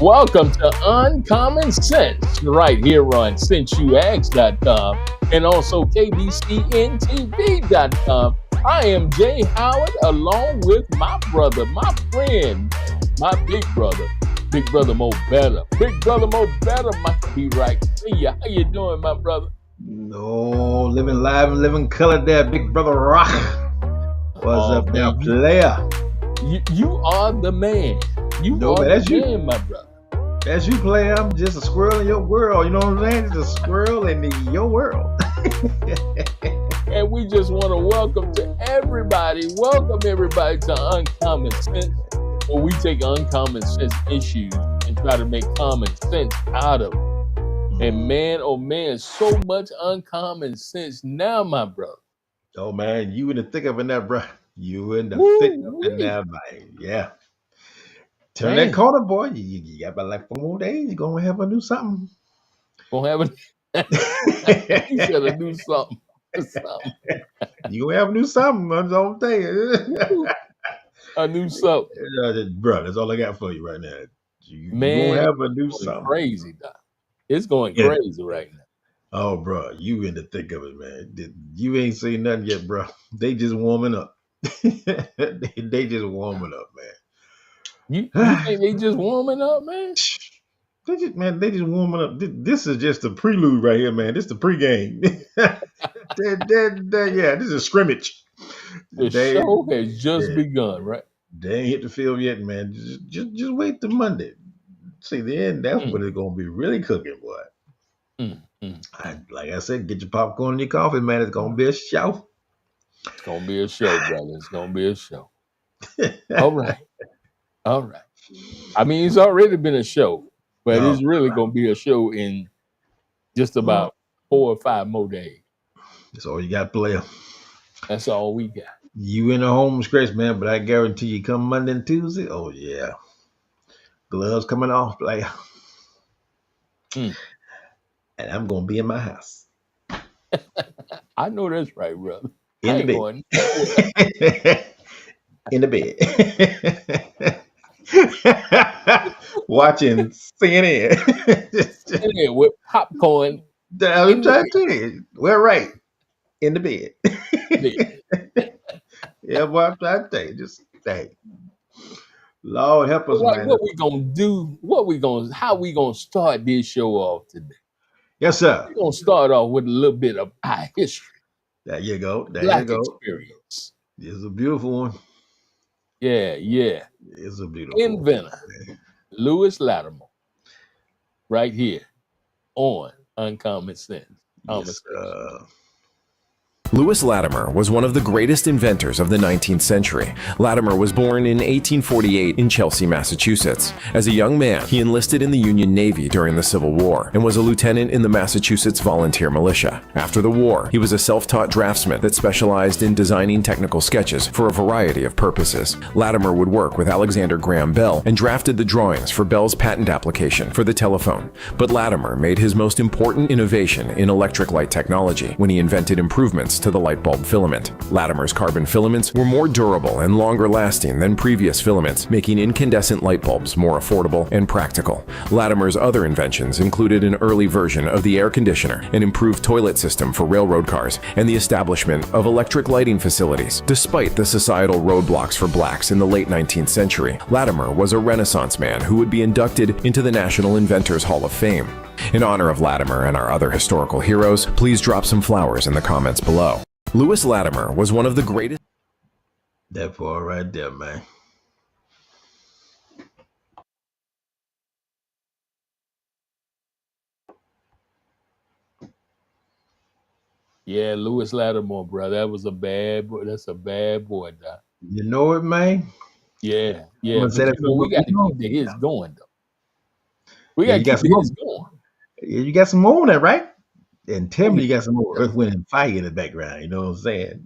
Welcome to Uncommon Sense, right here on SenseYouAsk.com and also KBCNTV.com. I am Jay Howard, along with my brother, my friend, my big brother Mo Better. Big brother Mo Better might be right. See ya. How you doing, my brother? No, living live and living color there, big brother Rock. What's up now, player? You are the man. You No, are man, the that's you. man, my brother. As you play, I'm just a squirrel in your world. You know what I'm saying? Just a squirrel in your world. And we just want to welcome everybody to Uncommon Sense, where we take uncommon sense issues and try to make common sense out of them. And man, oh man, so much uncommon sense now, my brother. Oh man, you in the thick of it now, bro. You in the thick of it now, man. Yeah. Turn that corner, boy. You got about like 4 more days. You're gonna have a new something. Gonna have you said a new something. You gonna have a new something. That's all I'm saying. A new something. Bro, that's all I got for you right now. You Man, gonna have a new something. Crazy, Doc. It's going crazy right now. Oh, bro, you in the thick of it, man. You ain't seen nothing yet, bro. They just warming up. they just warming up, man. You think they just warming up, man? They just warming up. This is just a prelude right here, man. This is the pregame. Yeah, this is a scrimmage. The show has just begun, right? They ain't hit the field yet, man. Just wait till Monday. See, then that's when it's gonna be really cooking, boy. Like I said, get your popcorn and your coffee, man. It's gonna be a show. It's gonna be a show, brother. It's gonna be a show. All right. I mean, it's already been a show, but it's really gonna be a show in just about 4 or 5 more days. That's all you got, player. That's all we got. You in a home stretch, man, but I guarantee you come Monday and Tuesday, oh yeah. Gloves coming off, player. And I'm gonna be in my house. I know that's right, brother. In the bed. In the bed. Watching CNN. CNN with popcorn. I'm trying to tell you. We're right. In the bed. Yeah, boy, I'm trying to tell you. Just hey. Lord help us, man. What we gonna do? How we gonna start this show off today? Yes, sir. We're gonna start off with a little bit of our history. There you go. Black experience. It's a beautiful one. Yeah. It's a beautiful inventor, Lewis Latimer, right here on Uncommon Sense. Yes, Lewis Latimer was one of the greatest inventors of the 19th century. Latimer was born in 1848 in Chelsea, Massachusetts. As a young man, he enlisted in the Union Navy during the Civil War and was a lieutenant in the Massachusetts Volunteer Militia. After the war, he was a self-taught draftsman that specialized in designing technical sketches for a variety of purposes. Latimer would work with Alexander Graham Bell and drafted the drawings for Bell's patent application for the telephone. But Latimer made his most important innovation in electric light technology when he invented improvements to the light bulb filament. Latimer's carbon filaments were more durable and longer lasting than previous filaments, making incandescent light bulbs more affordable and practical. Latimer's other inventions included an early version of the air conditioner, an improved toilet system for railroad cars, and the establishment of electric lighting facilities. Despite the societal roadblocks for blacks in the late 19th century, Latimer was a Renaissance man who would be inducted into the National Inventors Hall of Fame. In honor of Latimer and our other historical heroes, please drop some flowers in the comments below. Lewis Latimer was one of the greatest. That part right there, man. Yeah, Lewis Latimer, bro. That was a bad boy. That's a bad boy, Doc. You know it, man. Yeah. We got to keep the hits going, though. We got to keep the hits going. Yeah, you got some more on that, right? And tell me you got some more Earth, Wind, and Fire in the background. You know what I'm saying?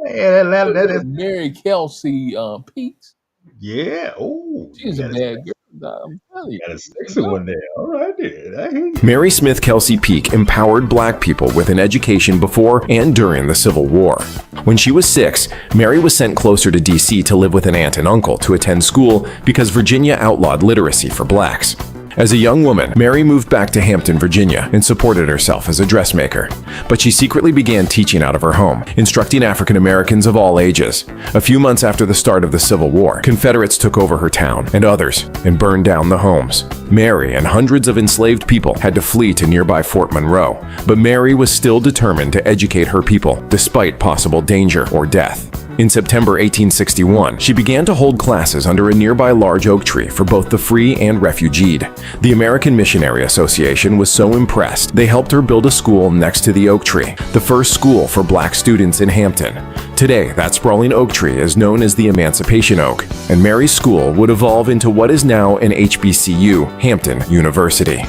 that is Mary Kelsey Peets. Yeah. Oh, she's a bad girl. I'm telling you. Got a sexy one there. All right, there. I hear you. Mary Smith Kelsey Peake empowered black people with an education before and during the Civil War. When she was 6, Mary was sent closer to D.C. to live with an aunt and uncle to attend school because Virginia outlawed literacy for blacks. As a young woman, Mary moved back to Hampton, Virginia, and supported herself as a dressmaker. But she secretly began teaching out of her home, instructing African Americans of all ages. A few months after the start of the Civil War, Confederates took over her town and others and burned down the homes. Mary and hundreds of enslaved people had to flee to nearby Fort Monroe, but Mary was still determined to educate her people despite possible danger or death. In September 1861, she began to hold classes under a nearby large oak tree for both the free and refugeed. The American Missionary Association was so impressed, they helped her build a school next to the oak tree, the first school for black students in Hampton. Today, that sprawling oak tree is known as the Emancipation Oak, and Mary's school would evolve into what is now an HBCU, Hampton University.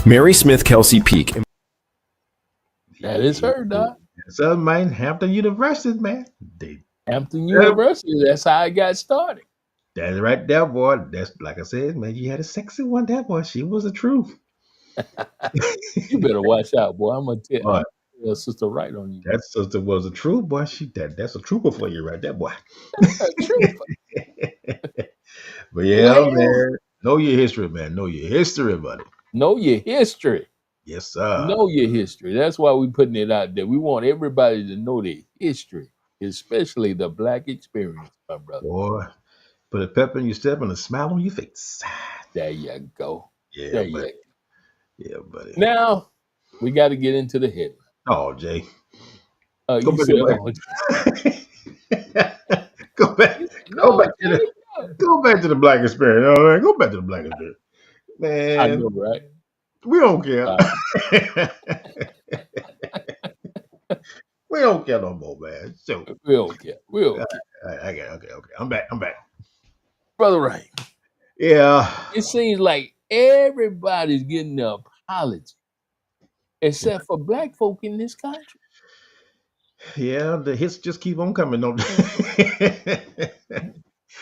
Mary Smith Kelsey Peake. That is her, Doc. So, man, Hampton University, man. Hampton University. That's how I got started. That's right there, boy. That's like I said, man. You had a sexy one there, boy. She was the truth. You better watch out, boy. I'm gonna Boy, tell sister right on you. that sister was a true boy. That's a trooper for you right there, boy. True. But yeah, Well, man. Know your history, man. Know your history, buddy. know your history. Yes, sir. Know your history. That's why we're putting it out there. We want everybody to know their history, especially the black experience, my brother. Boy, put a pep in your step and a smile on your face. There you go. Yeah, There you buddy. go. Yeah, buddy. Now we got to get into the headline. Oh, Jay. You back said, to Go back. no, back to the- Go back to the black experience. You know what I mean? Go back to the black experience. Man, I know, right? we don't care. We don't care no more, man. So We don't care. We don't care. okay. I'm back. Brother Ray, Yeah. it seems like everybody's getting an apology except for black folk in this country. Yeah, the hits just keep on coming, don't they?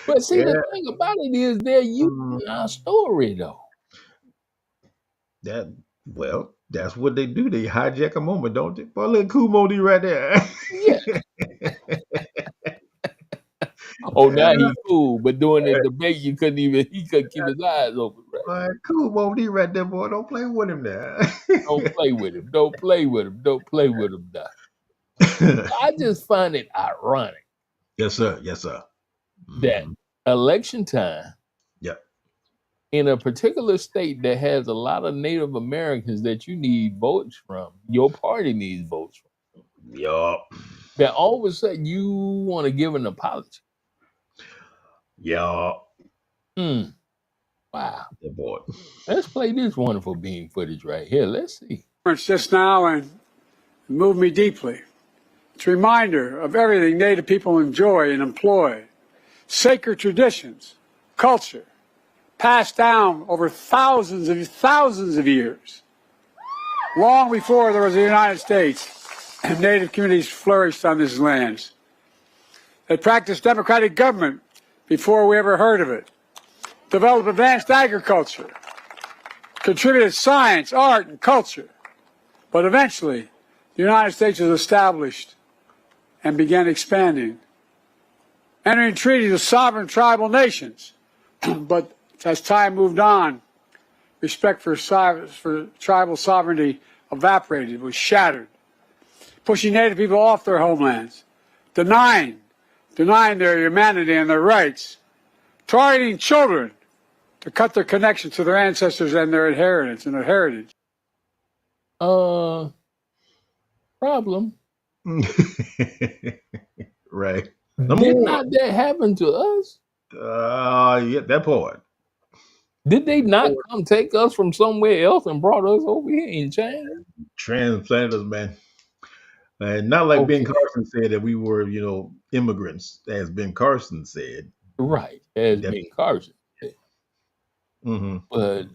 But see, Yeah. the thing about it is they're using our story, though. That's what they do. They hijack a moment, don't they? Boy, look, Kumo D right there. Yeah. Oh, now he's cool, but during the debate, he couldn't keep his eyes open, right? Kumo D right there, boy. Don't play with him now. Don't play with him. Don't play with him. Don't play with him, Doc. I just find it ironic Yes, sir. that election time Yep. in a particular state that has a lot of Native Americans that you need votes from, your party needs votes from, Yup. that all of a sudden you want to give an apology. Yup. Wow. Yeah, boy. Let's play this wonderful bean footage right here. Let's see. Just now and moved me deeply. It's a reminder of everything Native people enjoy and employ. Sacred traditions, culture, passed down over thousands of years. Long before there was a United States, and Native communities flourished on these lands. They practiced democratic government before we ever heard of it. Developed advanced agriculture. Contributed science, art, and culture. But eventually, the United States was established and began expanding, entering treaties with sovereign tribal nations. But as time moved on, respect for tribal sovereignty evaporated, was shattered, pushing Native people off their homelands, denying their humanity and their rights, targeting children to cut their connection to their ancestors and their inheritance and their heritage. Problem. Right. Did not that happen to us? Yeah, that part. Did they not come take us from somewhere else and brought us over here and changed? Transplanted us, man. And not like Ben Carson said that we were, immigrants, as Ben Carson said. Right, as Ben Carson said. Mm-hmm. But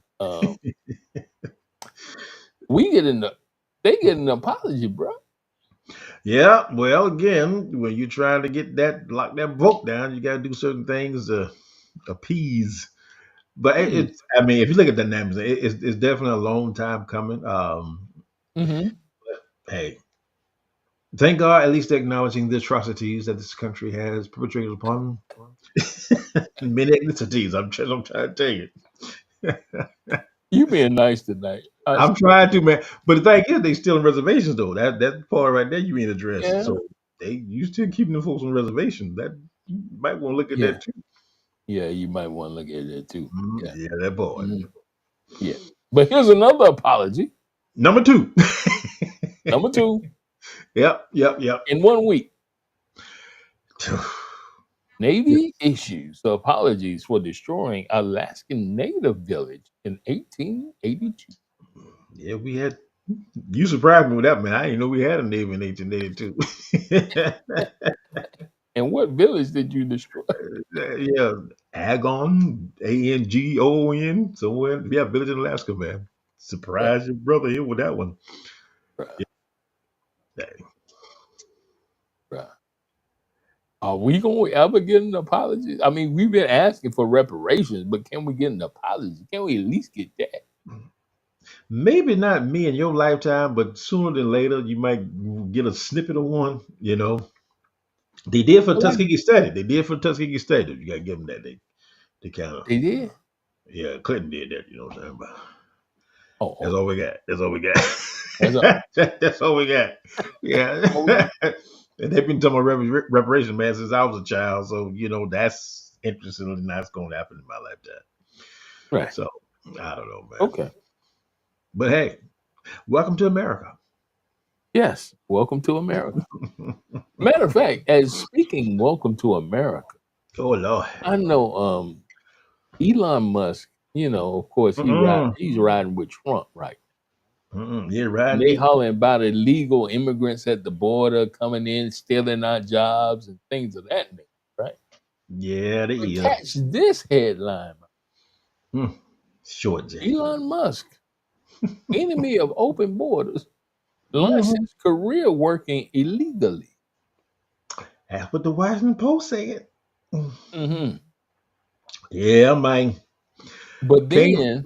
they get an apology, bro. Yeah, well, again, when you're trying to lock that vote down, you got to do certain things to appease But it's, I mean, if you look at the numbers, it's definitely a long time coming. Mm-hmm. Hey, thank God, at least they're acknowledging the atrocities that this country has perpetrated upon many ethnicities. I'm trying to tell you. You being nice tonight. I'm trying to, man. But the thing is, they still on reservations though. That part right there you ain't addressed. Yeah. So you still keeping the folks on reservations. That you might want to look at Yeah. that too. Yeah, you might want to look at it too. Yeah. Yeah, that boy. Yeah. But here's another apology. Number 2. Number 2. Yep. In 1 week. Navy issues apologies for destroying Alaskan Native village in 1882. Yeah, we had. You surprised me with that, man. I didn't know we had a Navy in 1882. And what village did you destroy? Yeah, Agon, Angon, somewhere. Yeah, village in Alaska, man. Surprise your brother here with that one. Bruh, Yeah. bruh. Are we going to ever get an apology? I mean, we've been asking for reparations, but can we get an apology? Can we at least get that? Maybe not me in your lifetime, but sooner than later, you might get a snippet of one. You know, they did for Like Tuskegee Study. They did for Tuskegee Study. You got to give them that. They kind of, they did. yeah, Clinton did that. You know what I'm saying? But Oh, that's all we got. That's all we got. That's all. That's all we got. Yeah. And they've been talking about reparation, man, since I was a child. So, you know, that's interesting and that's going to happen in my lifetime. Right. So, I don't know, man. Okay. But hey, welcome to America. Yes. Welcome to America. Matter of fact, as speaking, welcome to America. Oh, Lord. I know Elon Musk, you know, of course, he's riding with Trump, right? Yeah, right. And they hollering about illegal immigrants at the border coming in, stealing our jobs and things of that nature, right? Yeah, they But is. catch this headline. Short J. Elon Musk, enemy of open borders, launched his career working illegally. That's what the Washington Post said. Mm-hmm. Yeah, man. But then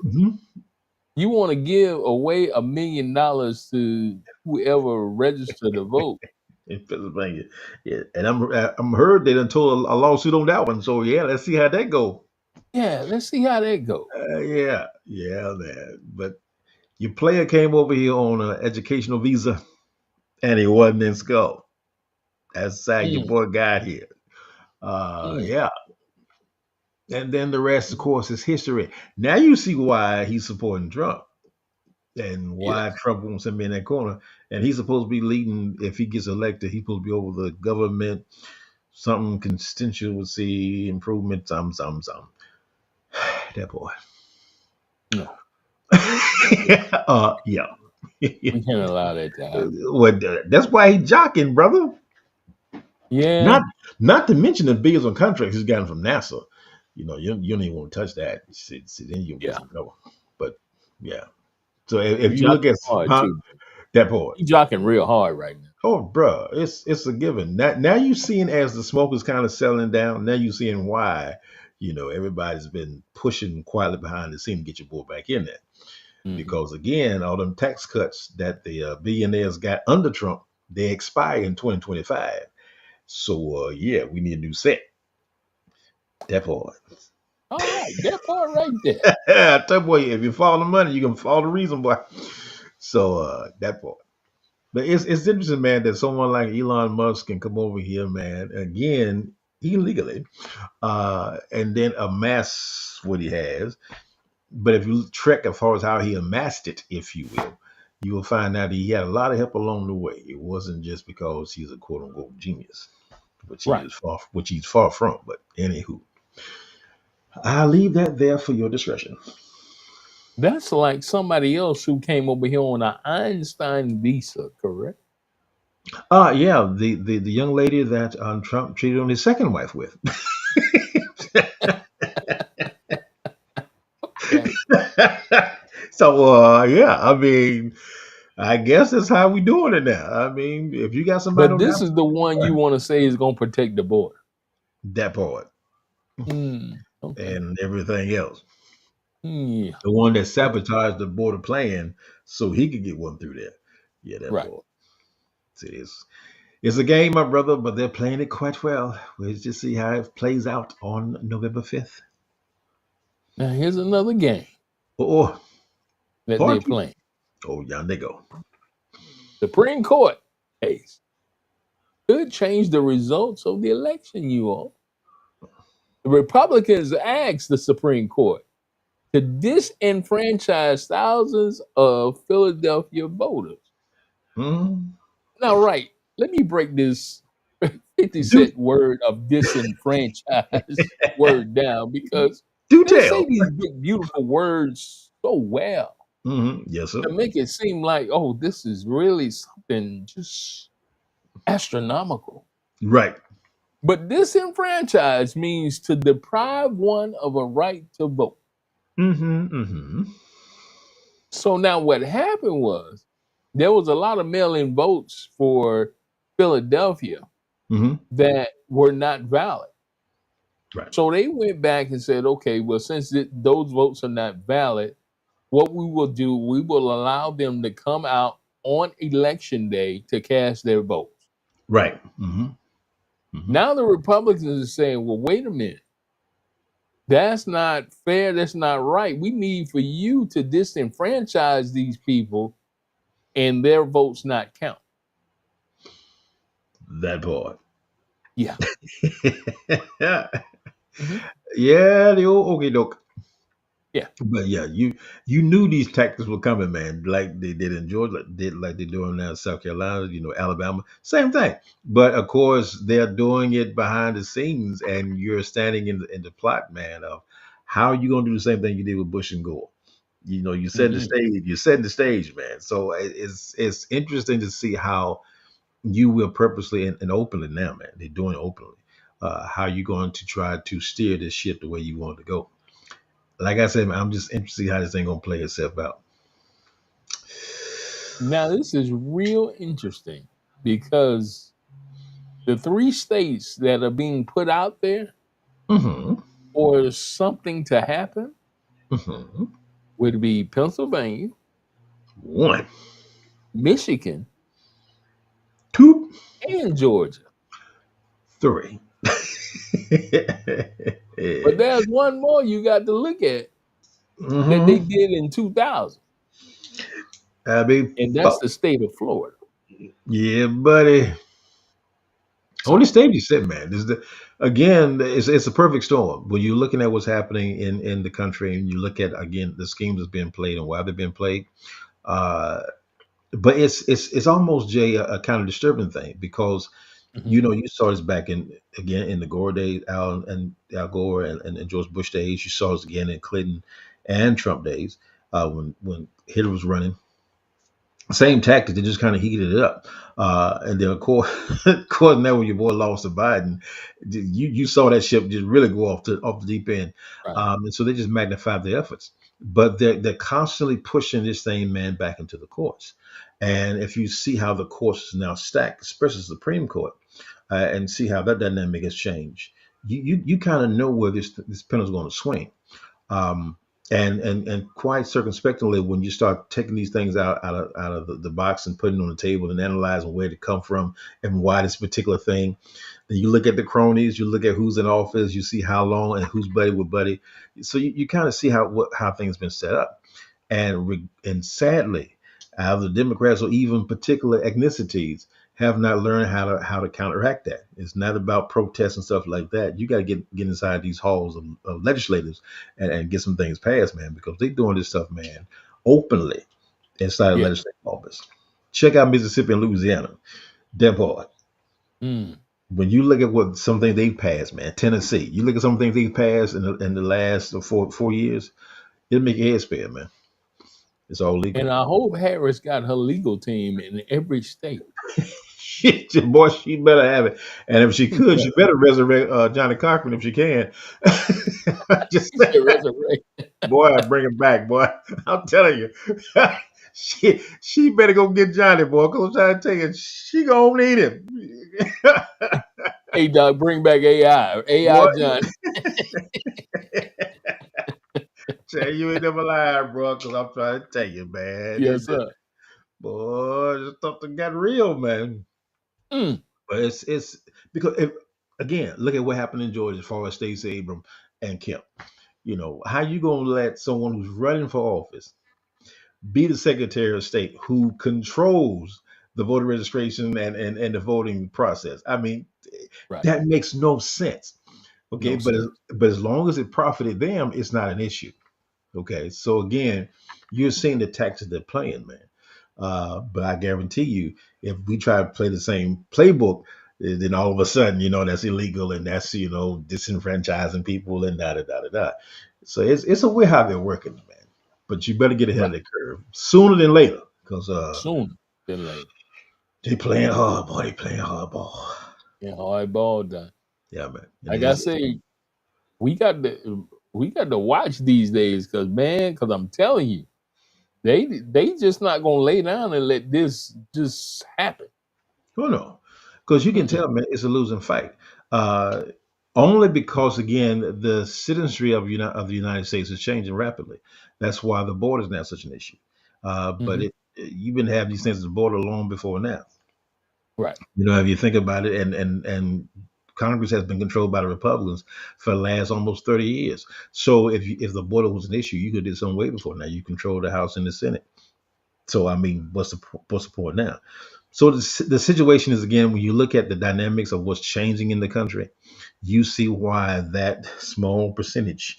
you want to give away $1 million to whoever registered to vote in Pennsylvania. Yeah, and I'm heard they done told a lawsuit on that one. So yeah, let's see how that go. Yeah, let's see how that goes. Yeah, man. But your player came over here on an educational visa, and he wasn't in school. That's how your boy got here. Yeah. And then the rest, of course, is history. Now you see why he's supporting Trump and why Trump wants him in that corner. And he's supposed to be leading, if he gets elected, he's supposed to be over the government, something constituency improvement, some. That boy. No. Yeah. We can't allow that to happen. Well, that's why he's jocking, brother. Yeah. Not to mention the bills on contracts he's gotten from NASA. You know, you don't even want to touch that. Then you'll get some trouble. But yeah. So if you look at that part, he's jocking real hard right now. Oh, bro, it's a given. Now you seeing as the smoke is kind of settling down. Now you seeing why, you know, everybody's been pushing quietly behind the scene to get your boy back in there. Because again, all them tax cuts that the billionaires got under Trump, they expire in 2025. So yeah, we need a new set. That part. All right, that part right there. I tell you, boy, if you follow the money, you can follow the reason, boy. So that part. But it's interesting, man, that someone like Elon Musk can come over here, man, again, illegally, and then amass what he has. But if you trek as far as how he amassed it, if you will, you will find out he had a lot of help along the way. It wasn't just because he's a quote unquote genius, which he's far from. But anywho, I'll leave that there for your discretion. That's like somebody else who came over here on an Einstein visa, correct? Yeah, the young lady that Trump cheated on his second wife with. So yeah, I mean, I guess that's how we doing it now. I mean, if you got somebody, but this is the one you want to say is going to protect the border. That part, Okay. and everything else. Yeah. The one that sabotaged the border plan so he could get one through there. Yeah, that Right. boy. See, it's a game, my brother, but they're playing it quite well. We'll just see how it plays out on November 5th. Now here's another game Oh, that they're party. playing. Oh, yonder they go. Supreme Court case could change the results of the election, you all. The Republicans asked the Supreme Court to disenfranchise thousands of Philadelphia voters. Hmm. Now, right, let me break this 50 Do cent word of disenfranchise word down because do they say tell. these big, beautiful words so well Yes, sir. to make it seem like, oh, this is really something just astronomical. Right. But disenfranchise means to deprive one of a right to vote. Mm-hmm. So now what happened was there was a lot of mail-in votes for Philadelphia Mm-hmm. that were not valid. Right. So they went back and said, okay, well, since those votes are not valid, what we will do, we will allow them to come out on election day to cast their votes. Right. Mm-hmm. Mm-hmm. Now the Republicans are saying, well, wait a minute. That's not fair. That's not right. We need for you to disenfranchise these people and their votes not count. That part. Yeah. Yeah. Mhm. Yeah, the old okey doke. Yeah. But yeah, you knew these tactics were coming, man. Like they did in Georgia, like they're doing now in South Carolina, Alabama, same thing. But of course, they're doing it behind the scenes, and you're standing in the plot, man, of how you gonna do the same thing you did with Bush and Gore. You set the Mhm. stage. You're setting the stage, man. So it's interesting to see how you will purposely and openly now, man. They're doing it openly. How you going to try to steer this ship the way you want it to go? Like I said, man, I'm just interested how this thing gonna play itself out. Now, this is real interesting because the three states that are being put out there Mm-hmm. for something to happen Mm-hmm. would be Pennsylvania, One, Michigan, two, and Georgia. three. But there's one more you got to look at that they Mm-hmm. did in 2000, I mean, and that's the state of Florida. yeah, buddy. Only So, stage you sit, man. This is again, it's a perfect storm. When you're looking at what's happening in the country, and you look at again the schemes that's being played and why they're being played. Uh, but it's almost Jay a kind of disturbing thing because mhm. you saw this back in the Gore days, Al Gore and George Bush days. You saw this again in Clinton and Trump days when Hitler was running. Same tactic, they just kind of heated it up. And then of course, now when your boy lost to Biden, you saw that ship just really go off the deep end. Right. And so they just magnified their efforts. But they're constantly pushing this thing, man, back into the courts. And if you see how the courts is now stacked, especially the Supreme Court, and see how that dynamic has changed, you kind of know where this pendulum is going to swing. Um, and quite circumspectly, when you start taking these things out of the box and putting it on the table and analyzing where they come from and why this particular thing, then you look at the cronies, you look at who's in office, you see how long and who's buddy with buddy. So you kind of see how things been set up, and sadly, the Democrats or even particular ethnicities have not learned how to counteract that. It's not about protests and stuff like that. You got to get inside these halls of legislators and get some things passed, man, because they doing this stuff, man, openly inside of Yeah. legislative office. Check out Mississippi and Louisiana. That part. Mm. When you look at what some things they've passed, man, Tennessee, you look at some things they've passed in the last 4 years, it'll make your head spin, man. It's all legal. And I hope Harris got her legal team in every state. Shit, boy, she better have it. And if she could, she better resurrect Johnny Cochran if she can. Just She said resurrect. boy, bring him back, boy. I'm telling you. she better go get Johnny, boy. Cause I'm trying to tell you, she gonna need him. Hey, Doc, bring back AI. Boy, AI John. Tell you ain't never lied, bro, because I'm trying to tell you, man. Yes, sir. Boy, this stuff that got real, man. Mm. But it's because again, look at what happened in Georgia as far as Stacey Abrams and Kemp. You know, how you gonna let someone who's running for office be the Secretary of State who controls the voter registration and the voting process? I mean, Right. that makes no sense. Okay, No but sense. but as long as it profited them, it's not an issue. Okay, so again, you're seeing the tactics they're playing, man. But I guarantee you, if we try to play the same playbook, then all of a sudden, you know, that's illegal and that's, you know, disenfranchising people and da da da da da. So it's a way how they're working, man. But you better get ahead of Right. the curve sooner than later, because Sooner than later. they playing hard, boy. They playing hardball. Yeah, hardball done. Yeah, man. And Like I say, we got to watch these days, because I'm telling you, they just not gonna lay down and let this just happen. oh no, because you can Mm-mm. tell, man, it's a losing fight. Uh, Only because, again, the citizenry of the United States is changing rapidly. That's why the border is now such an issue. But Mhm. you've been having these things at the border long before now. Right. You know, if you think about it, and Congress has been controlled by the Republicans for the last almost 30 years. So if the border was an issue, you could do some way before now. You control the House and the Senate. So I mean, what's the point now? So the situation is, again, when you look at the dynamics of what's changing in the country, you see why that small percentage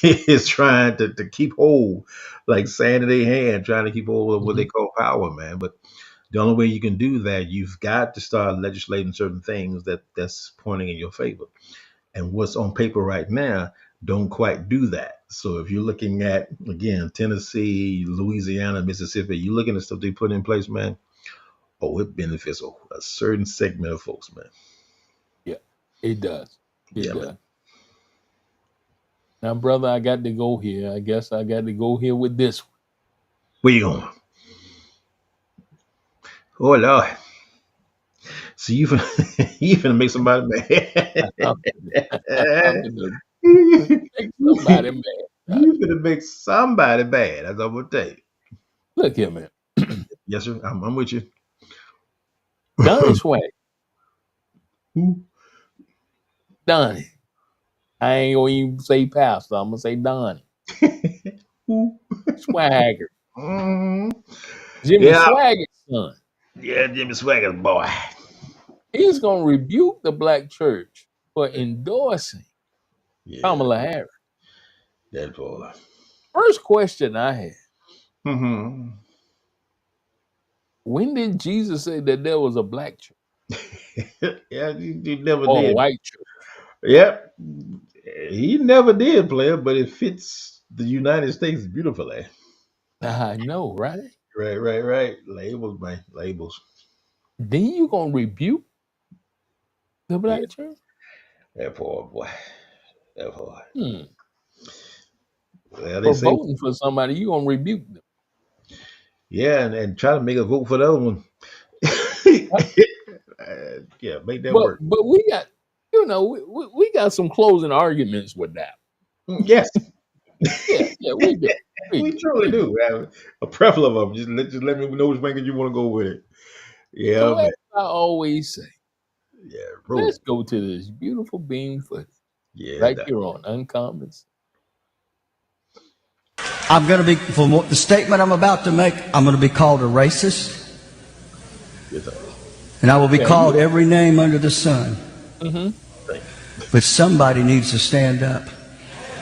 is trying to keep hold, like sand in their hand, trying to keep hold of what they Mhm. call power, man. But the only way you can do that, you've got to start legislating certain things that's pointing in your favor. And what's on paper right now don't quite do that. So if you're looking at, again, Tennessee, Louisiana, Mississippi, you're looking at stuff they put in place, man. Oh, it benefits a certain segment of folks, man. Yeah, it does. It Yeah, man. does. Now, brother, I got to go here. I guess I got to go here with this one. Where you going? Oh Lord. So you finna, you finna make somebody mad. I'm gonna make somebody mad. You finna make somebody bad. That's all I'm gonna tell you. Look here, man. Yes, sir. I'm with you. Donnie Swag. Who? Donnie. I ain't gonna even say pastor. I'm gonna say Donnie. Who? Swagger. Mm, Jimmy yeah, Swagger's son. yeah, Jimmy Swagger's boy. He's gonna rebuke the black church for endorsing Yeah, Kamala Harris. that boy. First question I had: Mm-hmm. when did Jesus say that there was a black church Yeah, you never or a did. white church? Yep. He never did, player, but it fits the United States beautifully. I know, right? Right. Labels, man. Labels. Then you gonna rebuke the Yeah, black church? that poor boy. That boy. Hmm. Well, they For say, voting for somebody, you gonna rebuke them. yeah, and try to make a vote for the other one. Yeah, make that work. But we got, we got some closing arguments with that. Yes, Yeah, we do. we truly do. Have a preference of them. Just let me know which finger you want to go with it. So Yeah, man. as I always say, Yeah, let's roll. go to this beautiful beam footage Yeah, right here on Uncommon Sense. I'm going to be, for the statement I'm about to make, I'm going to be called a racist, and I will be called every name under the sun. Mm-hmm. But somebody needs to stand up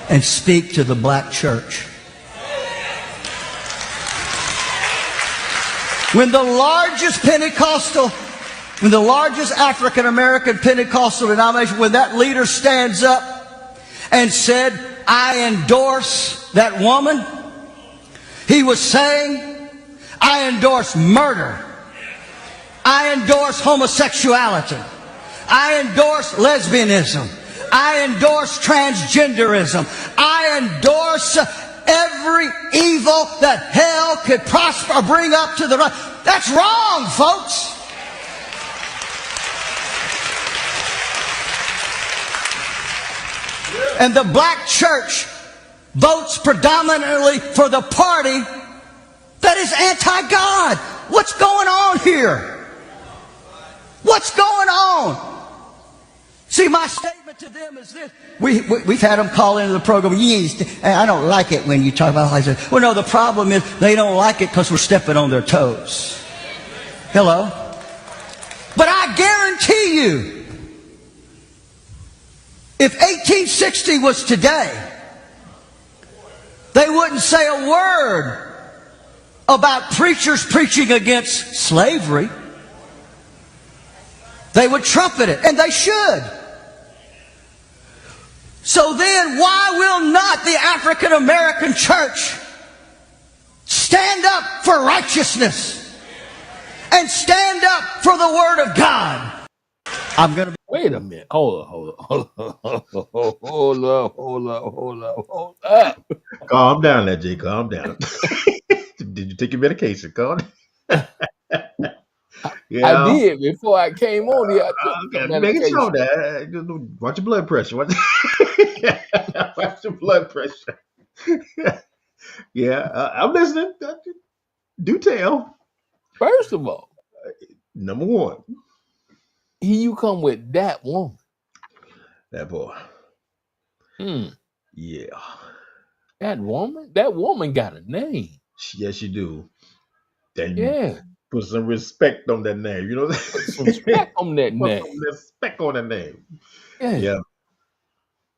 and speak to the black church. When the largest African American Pentecostal denomination, when that leader stands up and said, I endorse that woman, he was saying, I endorse murder. I endorse homosexuality. I endorse lesbianism. I endorse transgenderism. I endorse every evil that hell could prosper or bring up to the right. That's wrong, folks. And the black church votes predominantly for the party that is anti-God. What's going on here? What's going on? See, my statement to them is this. We've had them call into the program. I don't like it when you talk about how I say, well, no, the problem is they don't like it because we're stepping on their toes. Hello? But I guarantee you, if 1860 was today, they wouldn't say a word about preachers preaching against slavery. They would trumpet it, and they should. So then, why will not the African American church stand up for righteousness and stand up for the Word of God? I'm going to Wait a minute. Hold up. Calm down, there, Jay. Calm down. Did you take your medication? Calm down. Yeah. I did before I came on here. I took Okay, some make it medication. show that. Watch your blood pressure. Watch your blood pressure. Yeah, I'm listening. Do tell. First of all, Number one, here you come with that woman. that boy. Yeah. That woman? That woman got a name. Yes, you do. Then Yeah. put some respect on that name. You know, Put some respect on that put name. some respect on that name. Yeah. Yeah.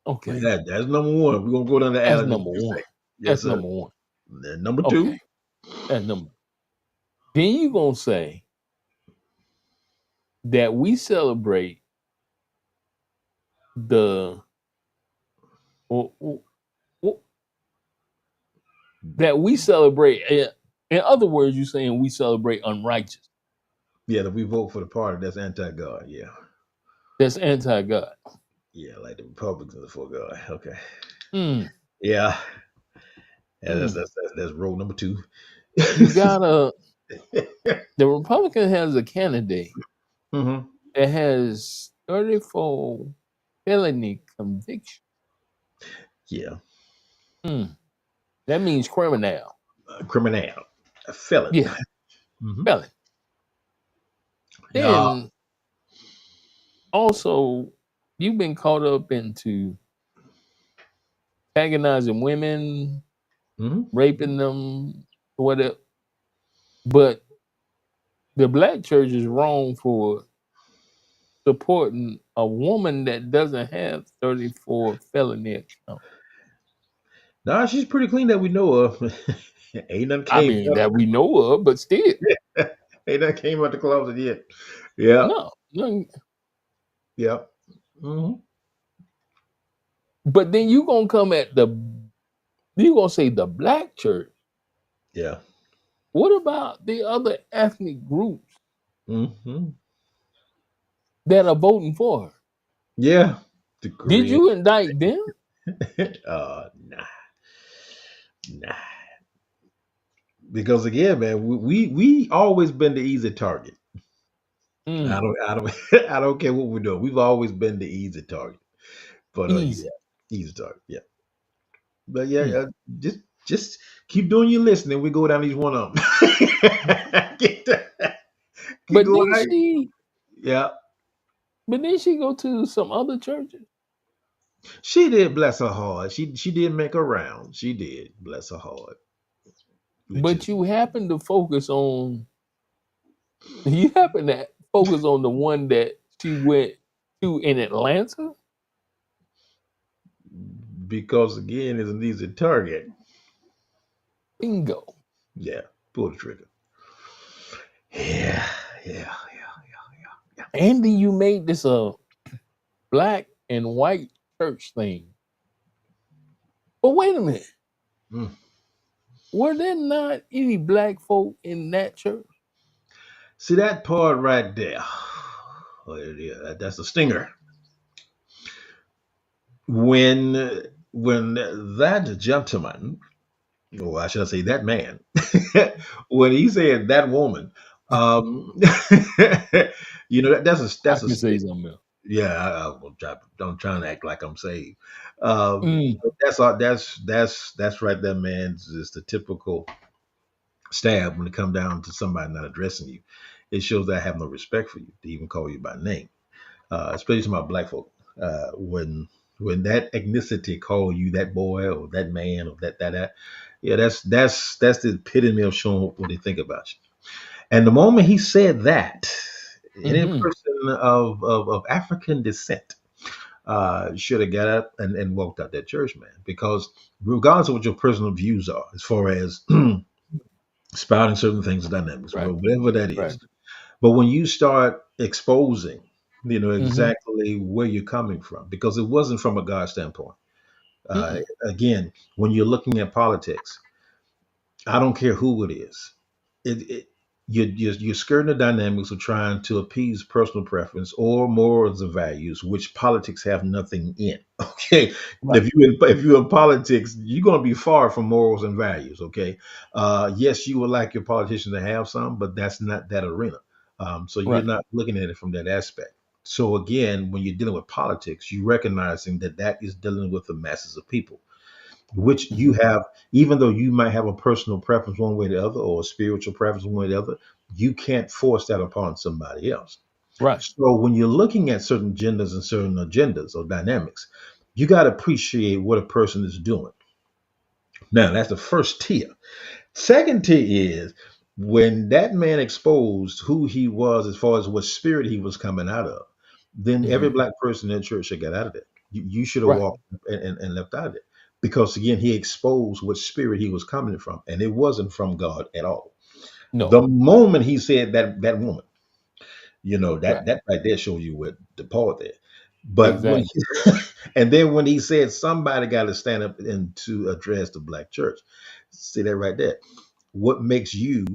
Okay. That's number one. We're gonna go down to That's Allen. number one. Yes, That's sir. number one. Then number two. Okay. That's number. Then you gonna say that we celebrate the that we celebrate. In other words, you're saying we celebrate unrighteous. Yeah, that we vote for the party that's anti-God. Yeah. That's anti-God. Yeah, like the Republicans are for God. Okay. Mm. Yeah. That's row number two. You got the Republican has a candidate Mm-hmm. that has 34 felony convictions. Yeah. That means criminal. Criminal. A felon. Yeah. Mm-hmm. Felon. Then also, you've been caught up into antagonizing women, raping them, whatever. But the black church is wrong for supporting a woman that doesn't have 34 felony accounts. Nah, she's pretty clean that we know of. Ain't nothing I came mean, that we know of, but still. Ain't nothing came out the closet yet. Yeah. No. Yeah. Mm-hmm. But then you gonna come at you gonna say the black church. Yeah. What about the other ethnic groups that are voting for her? Yeah. Did you indict them? Nah. Because again, man, we always been the easy target. I don't care what we're doing. We've always been the easy target. But easy target, yeah. But yeah, just keep doing your listening. We go down each one of them. But then she, yeah. But then she go to some other churches. She did, bless her heart. She did make a round. She did, bless her heart. But you happen to focus on the one that she went to in Atlanta? Because again, it's an easy target. Bingo. Yeah, pull the trigger. Yeah. Andy, you made this a black and white church thing. But wait a minute. Were there not any black folk in that church? See that part right there? That's a stinger. When that gentleman, or I should say that man, when he said that woman, that's a say something else. Yeah, I'm trying to act like I'm saved. Mm, But that's right there, man. It's the typical stab when it come down to somebody not addressing you. It shows that I have no respect for you to even call you by name, especially to my black folk. When that ethnicity call you that boy or that man or that, yeah, that's the epitome of showing what they think about you. And the moment he said that, any hmm person of African descent should have got up and walked out that church, man. Because regardless of what your personal views are, as far as spouting certain things, dynamics, Right. whatever that Right. is, but when you start exposing, hmm exactly where you're coming from, because it wasn't from a God standpoint. Mm-mm. Again, when you're looking at politics, I don't care who it is. It you're skirting the dynamics of trying to appease personal preference or morals and values, which politics have nothing in. Okay, Right. if you're in politics, you're going to be far from morals and values. Okay, yes, you would like your politicians to have some, but that's not that arena. So you're Right. not looking at it from that aspect. So again, when you're dealing with politics, you're recognizing that that is dealing with the masses of people which you hmm have, even though you might have a personal preference one way or the other, or a spiritual preference one way or the other, you can't force that upon somebody else. Right. So when you're looking at certain genders and certain agendas or dynamics, you got to appreciate what a person is doing. Now, that's the first tier. Second tier is when that man exposed who he was as far as what spirit he was coming out of, then every hmm black person in church should get out of it. You should have Right. walked and left out of it. Because again, he exposed what spirit he was coming from, and it wasn't from God at all. No. The moment he said that woman, Right. that right there shows you what the part there. But when Exactly. he, and then when he said somebody got to stand up and to address the black church, see that right there. What makes you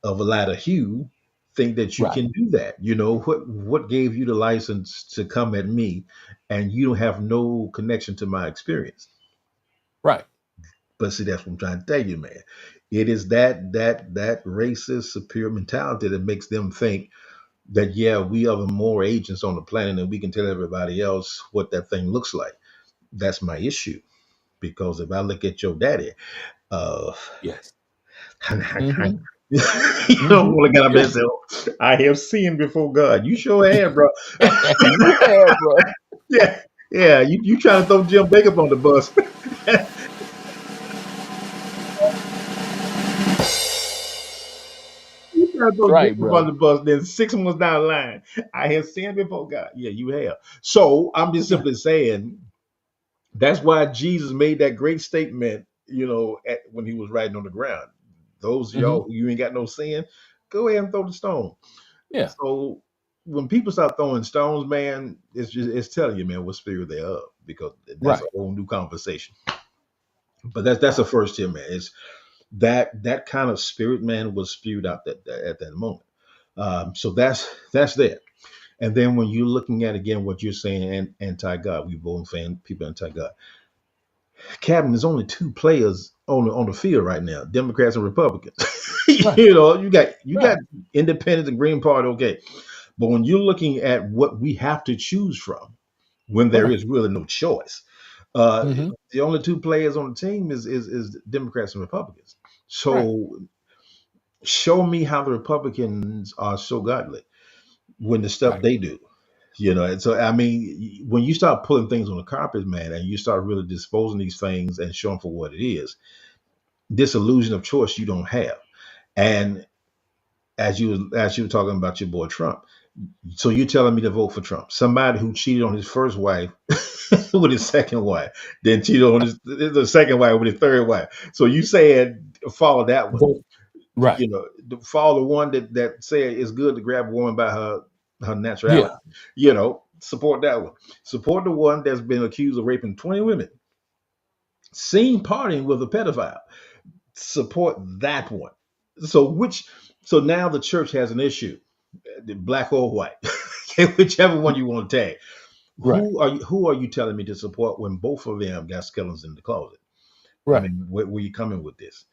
of a lighter hue think that you Right. can do that? What gave you the license to come at me, and you don't have no connection to my experience? Right. But see, that's what I'm trying to tell you, man. It is that racist superior mentality that makes them think that yeah, we are the more agents on the planet and we can tell everybody else what that thing looks like. That's my issue. Because if I look at your daddy, uh Yes. you hmm don't hmm want to get up Yeah. and say, "Oh, I have sinned before God." You sure have, bro. You have, bro. Yeah, yeah. You trying to throw Jim Baker on the bus. You trying to throw Right, Jacob on bro. the bus, then 6 months down the line, I have sinned before God. Yeah, you have. So I'm just Yeah. simply saying that's why Jesus made that great statement, when he was writing on the ground. Those of hmm y'all who you ain't got no sin, go ahead and throw the stone. Yeah. So when people start throwing stones, man, it's telling you, man, what spirit they're of, because that's a Right. whole new conversation. But that's the Wow. first here, man. It's that kind of spirit, man, was spewed out at that moment. So that's there. And then when you're looking at again what you're saying, anti-God, we both saying people anti-God. Captain, there's only two players on the field right now, Democrats and Republicans. Right. You got Right. independents and Green Party, okay. But when you're looking at what we have to choose from, when there Right. is really no choice, uh, hmm the only two players on the team is Democrats and Republicans. Right. So show me how the Republicans are so godly when the stuff Right. they do. And so I mean, when you start pulling things on the carpet, man, and you start really disposing these things and showing for what it is, this illusion of choice you don't have. And as you were talking about your boy Trump, so you're telling me to vote for Trump, somebody who cheated on his first wife with his second wife, then cheated on the second wife with his third wife. So you said follow that one, Vote. Right. follow the one that said it's good to grab a woman by her naturality. Yeah. Support that one. Support the one that's been accused of raping 20 women, seen partying with a pedophile. Support that one. So which so now the church has an issue, black or white, whichever one you want to tag. Right. Who are you telling me to support when both of them got skeletons in the closet? I Right. mean, where you coming with this?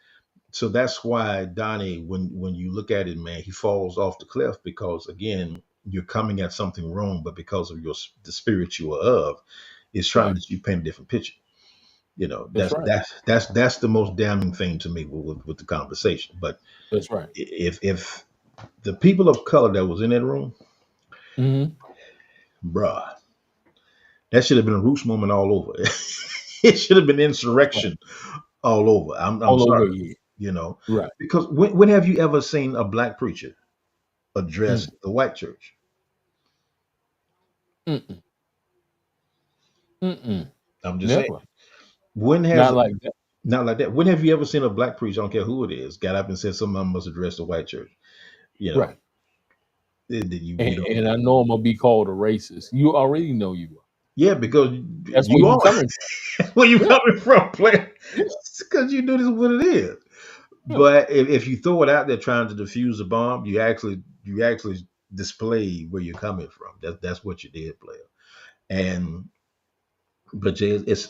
So that's why Donnie, when you look at it, man, he falls off the cliff because again, you're coming at something wrong, but because of the spirit you are of, it's trying Right. to you paint a different picture. You know, That's right. that's the most damning thing to me with the conversation. But That's right. if the people of color that was in that room, Hmm. bruh, that should have been a Roots moment all over. It should have been That's right. insurrection all over. I'm All over sorry, again. you know, Right. because when have you ever seen a black preacher address Mm. the white church? Mm-mm. Mm-mm. I'm just saying. Never. When has Not like that. not like that? When have you ever seen a black preacher? I don't care who it is. Got up and said someone must address the white church. You know, Right. you don't. And I know I'm gonna be called a racist. You already know you are. Yeah, because That's where you you are. coming Where you from. Yeah. coming from, player? Yeah. Because you know this is what it is. Yeah. But if you throw it out there trying to defuse a bomb, you actually display where you're coming from. That's what you did, player. And but Jay, it's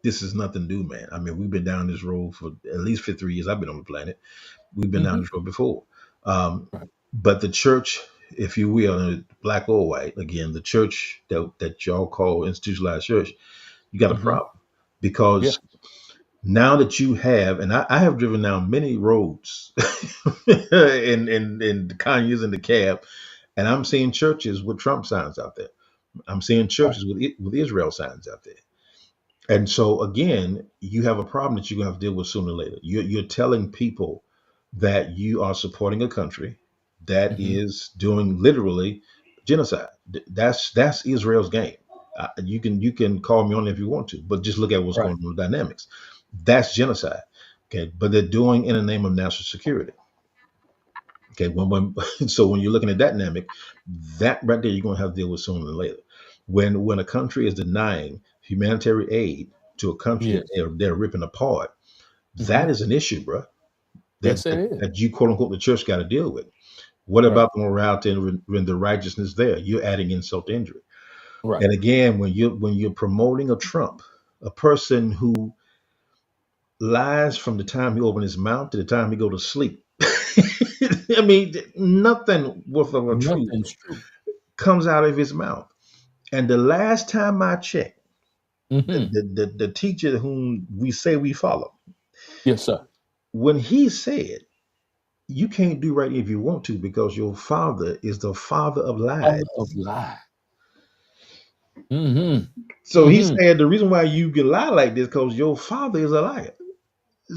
this is nothing new, man. I mean, we've been down this road for at least 53 years. I've been on the planet. We've been down Hmm. this road before. Um, Right. but the church, if you will, black or white, again, the church that y'all call institutionalized church, you got a Hmm. problem Yeah. because now that you have, and I have driven down many roads in the Conyers and the cab, and I'm seeing churches with Trump signs out there. I'm seeing Right. churches with Israel signs out there. And so again, you have a problem that you're gonna have to deal with sooner or later. You're telling people that you are supporting a country that Hmm. is doing literally genocide. That's Israel's game. You can call me on it if you want to, but just look at what's Right. going on with dynamics. That's genocide. Okay, but they're doing in the name of national security. Okay, when so when you're looking at that dynamic, that right there you're gonna have to deal with sooner than later. When a country is denying humanitarian aid to a country that Yes. they're ripping apart, Hmm. that is an issue, bro. That Yes, it that, is. that you quote unquote the church got to deal with. What Right. about the morality and when the righteousness there? You're adding insult to injury. Right. And again, when you're promoting a Trump, a person who lies from the time he opens his mouth to the time he go to sleep. I mean, nothing worth of a truth Nothing's true. comes out of his mouth. And the last time I checked, Hmm. the teacher whom we say we follow, Yes, sir. when he said, "You can't do right if you want to because your father is the father of lies." Father of lie. Hmm. So he Hmm. said the reason why you can lie like this because your father is a liar.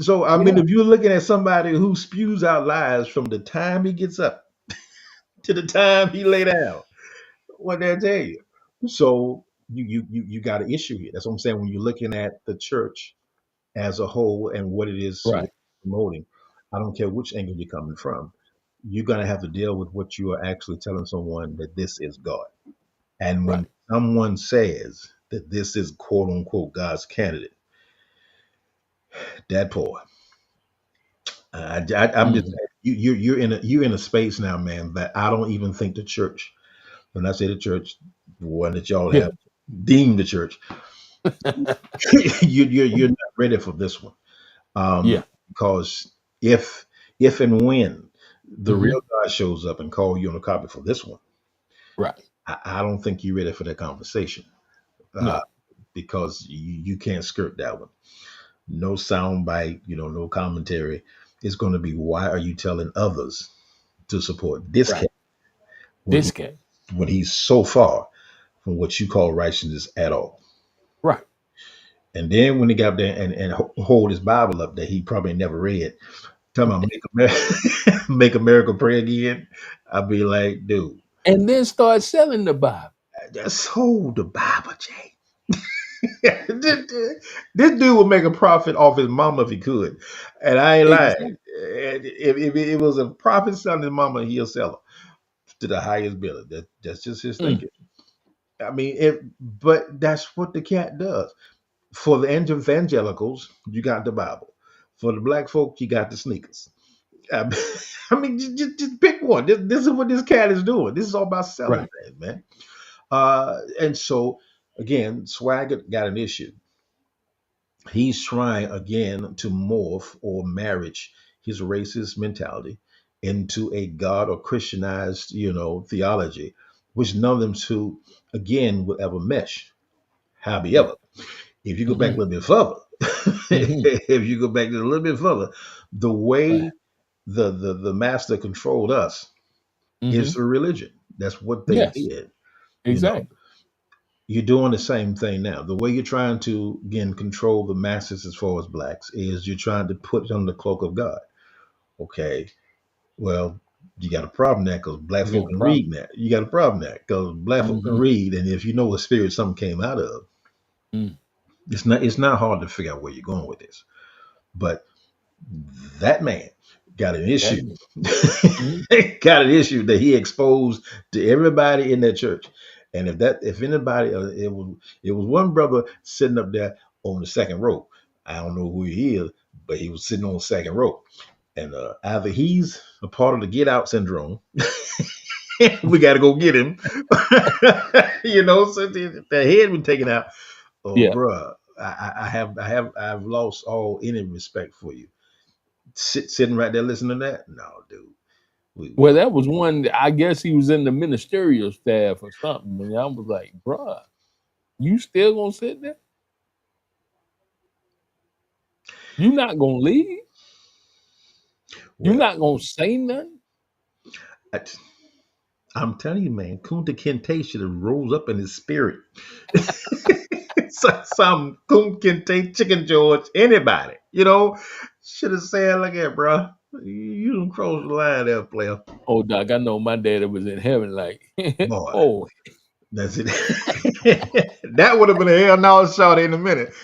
So I mean, Yeah. if you're looking at somebody who spews out lies from the time he gets up to the time he lay down, what they tell you. So you got an issue here. That's what I'm saying. When you're looking at the church as a whole and what it is Right. promoting, I don't care which angle you're coming from. You're gonna have to deal with what you are actually telling someone that this is God. And when Right. someone says that this is quote unquote God's candidate, that boy, I'm just Hmm. you're in a space now, man, that I don't even think the church. When I say the church, the one that y'all Yeah. have deemed the church, you're not ready for this one. Yeah. Because if and when the Hmm. real God shows up and call you on the carpet for this one, Right. I don't think you're ready for that conversation. Uh, No. because you can't skirt that one. No soundbite, no commentary. It's going to be why are you telling others to support this Right. cat when This he cat. when he's so far from what you call righteousness at all. Right. And then when he got up there and hold his Bible up that he probably never read, talking about make America, make America pray again, I'd be like, dude, And then start selling the Bible. just hold the Bible, Jay. this dude would make a profit off his mama if he could. And I ain't lying. Exactly. If it was a profit selling his mama, he'll sell her to the highest bidder. That's just his Mm. thinking. I mean, but that's what the cat does. For the evangelicals, you got the Bible. For the black folk, you got the sneakers. I I mean, just pick one. This is what this cat is doing. This is all about selling Right. things, man. And so, again, Swagger got an issue. He's trying again to morph or marriage his racist mentality into a God or Christianized, theology, which none of them two, again, will ever mesh. Yeah. However, if you go back a Mm-hmm. little bit further, Mm-hmm. if you go back a little bit further, the Right. way the master controlled us Mm-hmm. is through religion. That's what they Yes. did. You know, Exactly. you're doing the same thing now. The way you're trying to again control the masses as far as blacks is you're trying to put on the cloak of God. Okay, well, you got a problem there because black You got folk a can problem. read that. You got a problem there because black folk can Mm-hmm. read, and if you know what spirit something came out of, Mm. it's not hard to figure out where you're going with this. But that man got an That issue, is. Mm-hmm. got an issue that he exposed to everybody in that church. And if anybody, it was one brother sitting up there on the second row. I don't know who he is, but he was sitting on the second row. And either he's a part of the get out syndrome, we got to go get him, so the head been taken out. Oh, Yeah. bruh, I've lost all any respect for you. Sitting right there listening to that, no, dude. We Well, that was one. I guess he was in the ministerial staff or something. And I was like, bruh, you still gonna sit there? You not gonna leave? You well, not gonna say nothing? I, I'm telling you, man, Kunta Kinte should have rose up in his spirit. Some Kunta Kinte, Chicken George, anybody, should have said like that, bro. You don't cross the line there, player. Oh, Doc, I know my daddy was in heaven. Like, Boy, oh, that's it. That would have been a hell no shot in a minute.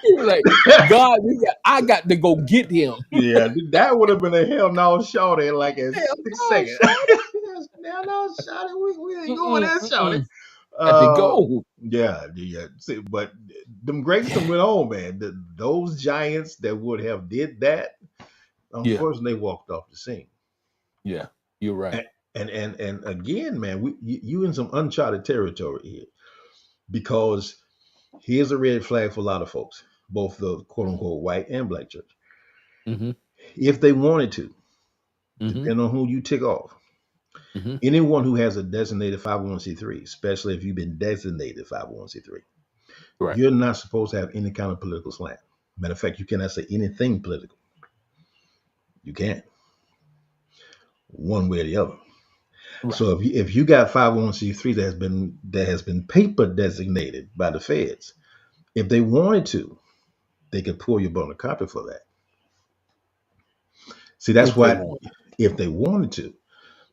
he was like, God, I got to go get him. Yeah, that would have been a hell no shot in like a Hell 6 second. no, Hell no shot. We ain't going mm-mm, there, shot. mm-mm. Got to Uh, go. yeah. See, but them greats that went on, man. Those giants that would have did that, Yeah, unfortunately, they walked off the scene. yeah, you're right. And again, man, you in some uncharted territory here because here's a red flag for a lot of folks, both the quote unquote white and black church. Mm-hmm, If they wanted to, mm-hmm, depending on who you tick off, mm-hmm. anyone who has a designated 501c3, especially if you've been designated 501c3, Right. you're not supposed to have any kind of political slant. Matter of fact, you cannot say anything political. You can't, one way or the other. Right. So if you got 501c3 that has been paper designated by the feds, if they wanted to, they could pull you up on the carpet for that. See, that's If they why want. if they wanted to.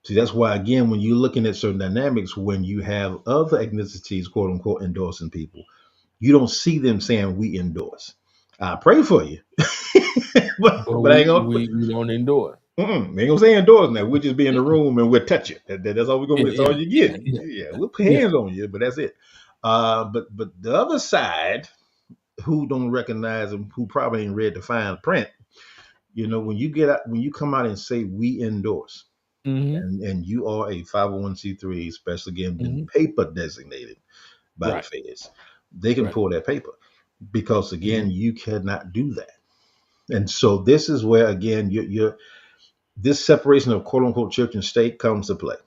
See, that's why again, when you're looking at certain dynamics, when you have other ethnicities, quote unquote, endorsing people, you don't see them saying we endorse. I pray for you, but, But but I ain't gonna. we don't endure. We ain't gonna say endorse now. We'll just be in the room and we'll touch you. That's all we're gonna. Yeah, That's all yeah, you yeah, get. yeah, Yeah, we'll put yeah. hands on you, but that's it. But the other side, who don't recognize them, who probably ain't read the fine print, when you come out and say we endorse, Mm-hmm, and you are a 501c3, especially again been mm-hmm. paper designated by the Right, feds, they can right. pull that paper because Mm-hmm, again you cannot do that. And so this is where again this separation of quote unquote church and state comes to play.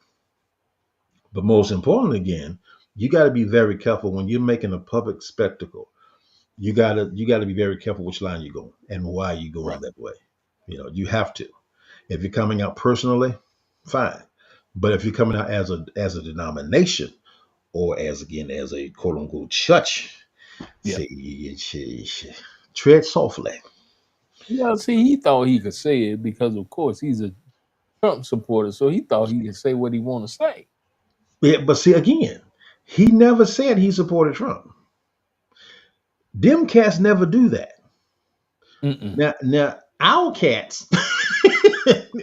But most importantly, again, you got to be very careful when you're making a public spectacle. You got to be very careful which line you're going and why you're right. going that way. You have to. If you're coming out personally, fine. But if you're coming out as a denomination or as a quote unquote church, Yeah. tread softly. Well, see, he thought he could say it because, of course, he's a Trump supporter, so he thought he could say what he want to say. Yeah, but see again, he never said he supported Trump. Them cats never do that. Mm-mm. Now our cats,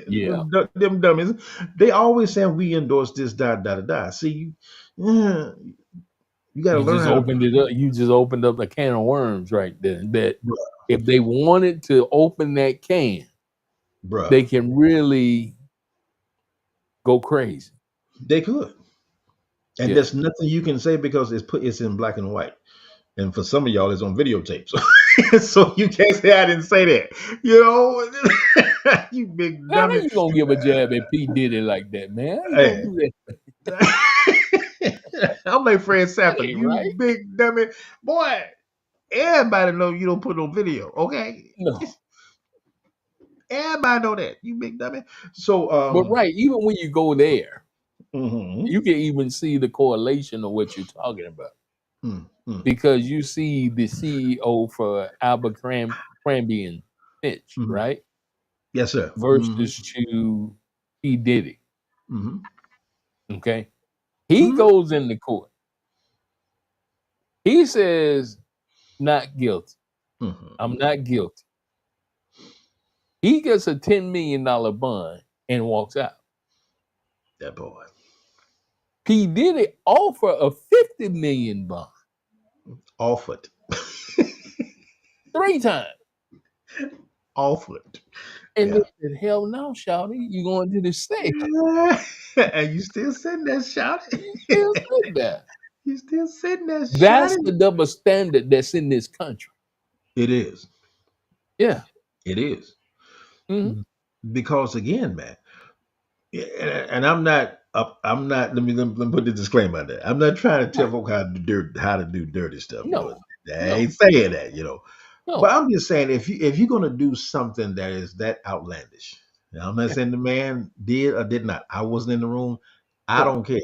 Yeah, them dummies, they always saying we endorse this, da. See, you got to you learn just how to, opened it up. You just opened up a can of worms right there. That if they wanted to open that can, bruh. they can really go crazy. They could, and Yeah. there's nothing you can say because it's in black and white. And for some of y'all, it's on videotape. So you can't say I didn't say that. You big Man, how dummy. you gonna give a jab at P. Diddy like that, man? How you gonna Hey. do that? I'm like Fred That Sanford. ain't You right. big dummy. Boy, everybody know you don't put no video, okay? No. Everybody know that. You big dummy. So, But right, even when you go there, mhm, you can even see the correlation of what you're talking about. mm. Because you see the CEO for Abercrombie and Fitch, Mhm. right? Yes, sir. Versus to P. Diddy. Mhm. Okay. He Mhm. goes into court. He says, not guilty. Mhm. I'm not guilty. He gets a $10 million bond and walks out. That boy. P. Diddy offer a $50 million bond Offered. 3 times. Offered. And they Yeah. said, hell no, Shouty, you going to the state. And you still sitting there shouting. You still sit there. You still sitting there That's shouting. the double standard that's in this country. It is. Yeah. It is. Mhm. Because again, man, and I'm not. I'm not. Let me put the disclaimer on that. I'm not trying to tell Right. folk how to do dirty stuff. No. I No. ain't saying that. But No. I'm just saying if you're gonna do something that is that outlandish, now, I'm not Yeah. saying the man did or did not. I wasn't in the room. I Right. don't care.